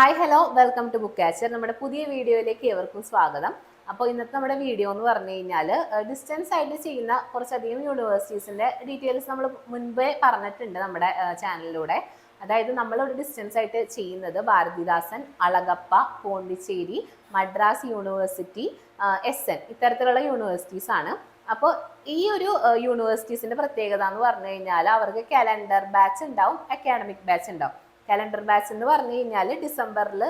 Hi hello welcome to book catcher. നമ്മുടെ പുതിയ വീഡിയോയിലേക്ക് ഏവർക്കും സ്വാഗതം. അപ്പോൾ ഇന്നത്തെ നമ്മുടെ വീഡിയോ എന്ന് പറഞ്ഞു കഴിഞ്ഞാൽ ഡിസ്റ്റൻസ് ആയിട്ട് ചെയ്യുന്ന കുറച്ചധികം യൂണിവേഴ്സിറ്റീസിൻ്റെ ഡീറ്റെയിൽസ് നമ്മൾ മുൻപേ പറഞ്ഞിട്ടുണ്ട് നമ്മുടെ ചാനലിലൂടെ. അതായത് നമ്മളൊരു ഡിസ്റ്റൻസ് ആയിട്ട് ചെയ്യുന്നത് ഭാരതിദാസൻ, അളഗപ്പ, പോണ്ടിച്ചേരി, മദ്രാസ് യൂണിവേഴ്സിറ്റി, SN ഇത്തരത്തിലുള്ള യൂണിവേഴ്സിറ്റീസ് ആണ്. അപ്പോൾ ഈ ഒരു യൂണിവേഴ്സിറ്റീസിൻ്റെ പ്രത്യേകത എന്ന് പറഞ്ഞു കഴിഞ്ഞാൽ അവർക്ക് കലണ്ടർ ബാച്ച് ഉണ്ടാവും, അക്കാഡമിക് ബാച്ച് ഉണ്ടാവും. കലണ്ടർ ബാച്ച് എന്ന് പറഞ്ഞു കഴിഞ്ഞാൽ ഡിസംബറിൽ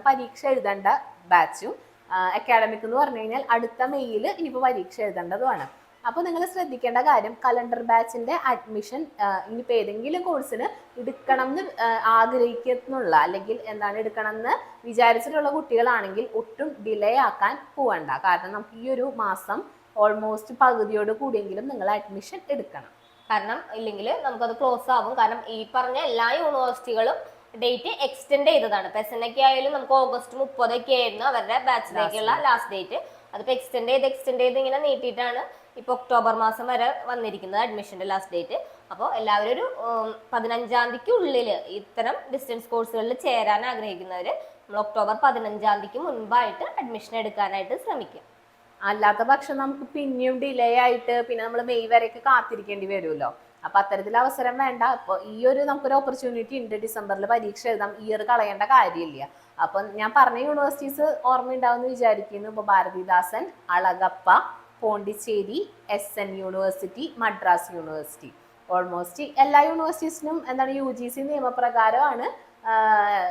പരീക്ഷ എഴുതേണ്ട ബാച്ചും, അക്കാഡമിക് എന്ന് പറഞ്ഞു കഴിഞ്ഞാൽ അടുത്ത മെയ്യിൽ ഇനിയിപ്പോൾ പരീക്ഷ എഴുതേണ്ടതുമാണ്. അപ്പോൾ നിങ്ങൾ ശ്രദ്ധിക്കേണ്ട കാര്യം, കലണ്ടർ ബാച്ചിൻ്റെ അഡ്മിഷൻ ഇനിയിപ്പോൾ ഏതെങ്കിലും കോഴ്സിന് എടുക്കണം എന്ന് ആഗ്രഹിക്കുന്നുള്ള അല്ലെങ്കിൽ എടുക്കണം എന്ന് വിചാരിച്ചിട്ടുള്ള കുട്ടികളാണെങ്കിൽ ഒട്ടും ഡിലേ ആക്കാൻ പോവണ്ട. കാരണം നമുക്ക് ഈ ഒരു മാസം ഓൾമോസ്റ്റ് പകുതിയോട് കൂടിയെങ്കിലും നിങ്ങൾ അഡ്മിഷൻ എടുക്കണം. കാരണം ഇല്ലെങ്കിൽ നമുക്കത് ക്ലോസ് ആവും. കാരണം ഈ പറഞ്ഞ എല്ലാ യൂണിവേഴ്സിറ്റികളും ഡേറ്റ് എക്സ്റ്റെൻഡ് ചെയ്തതാണ്. ഇപ്പൊ SN ആയാലും നമുക്ക് ഓഗസ്റ്റ് 30 ആയിരുന്നു അവരുടെ ബാച്ചിലേക്കുള്ള ലാസ്റ്റ് ഡേറ്റ്. അതിപ്പോ എക്സ്റ്റെൻഡ് ചെയ്ത് ഇങ്ങനെ നീട്ടിയിട്ടാണ് ഇപ്പൊ ഒക്ടോബർ മാസം വരെ വന്നിരിക്കുന്നത് അഡ്മിഷന്റെ ലാസ്റ്റ് ഡേറ്റ്. അപ്പോൾ എല്ലാവരും ഒരു 15-ാം തീയതിക്കുള്ളിൽ ഇത്തരം ഡിസ്റ്റൻസ് കോഴ്സുകളിൽ ചേരാൻ ആഗ്രഹിക്കുന്നവർ നമ്മൾ ഒക്ടോബർ 15-ാം തീയതിക്ക് മുൻപായിട്ട് അഡ്മിഷൻ എടുക്കാനായിട്ട് ശ്രമിക്കും. അല്ലാത്ത പക്ഷം നമുക്ക് പിന്നെയും ഡിലേ ആയിട്ട് പിന്നെ നമ്മൾ മെയ് വരെയൊക്കെ കാത്തിരിക്കേണ്ടി വരുമല്ലോ. അപ്പൊ അത്തരത്തിൽ അവസരം വേണ്ട. അപ്പോൾ ഈ ഒരു നമുക്കൊരു ഓപ്പർച്യൂണിറ്റി ഉണ്ട്, ഡിസംബറിൽ പരീക്ഷ എഴുതാം, ഇയർ കളയേണ്ട കാര്യമില്ല. അപ്പൊ ഞാൻ പറഞ്ഞ യൂണിവേഴ്സിറ്റീസ് ഓർമ്മയുണ്ടാവുമെന്ന് വിചാരിക്കുന്നു. ഇപ്പോൾ Bharathidasan, Alagappa, Pondicherry, SN university, Madras university, almost എല്ലാ യൂണിവേഴ്സിറ്റീസിനും UGC നിയമപ്രകാരമാണ്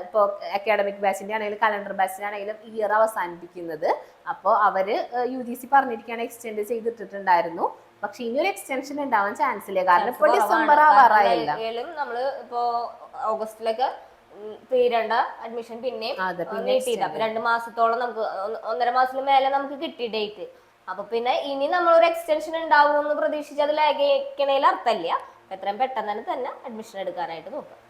ഇപ്പോൾ അക്കാഡമിക് ബാച്ചിൻ്റെ ആണെങ്കിലും കലണ്ടർ ബാച്ചിൻ്റെ ആണെങ്കിലും ഇയർ അവസാനിപ്പിക്കുന്നത്. അപ്പോൾ അവർ UGC പറഞ്ഞിരിക്കുകയാണ് എക്സ്റ്റെൻഡ് ചെയ്തിട്ടുണ്ടായിരുന്നു. പക്ഷെ ഇനിയൊരു എക്സ്റ്റൻഷൻ ഉണ്ടാവാൻ ചാൻസ് ഇല്ല. കാരണം ഇപ്പോൾ ഡിസംബർ ആവാറായില്ല. നമ്മള് ഇപ്പോ ഓഗസ്റ്റിലൊക്കെ തീരേണ്ട അഡ്മിഷൻ പിന്നെയും 2 മാസത്തോളം നമുക്ക് 1.5 മാസത്തിന് മേലെ നമുക്ക് കിട്ടി ഡേറ്റ്. അപ്പൊ പിന്നെ ഇനി നമ്മളൊരു എക്സ്റ്റൻഷൻ ഉണ്ടാവും എന്ന് പ്രതീക്ഷിച്ച് അത് ലാഗിക്കണേൽ അർത്ഥമില്ല. എത്രയും പെട്ടെന്ന് തന്നെ അഡ്മിഷൻ എടുക്കാനായിട്ട് നോക്കാം.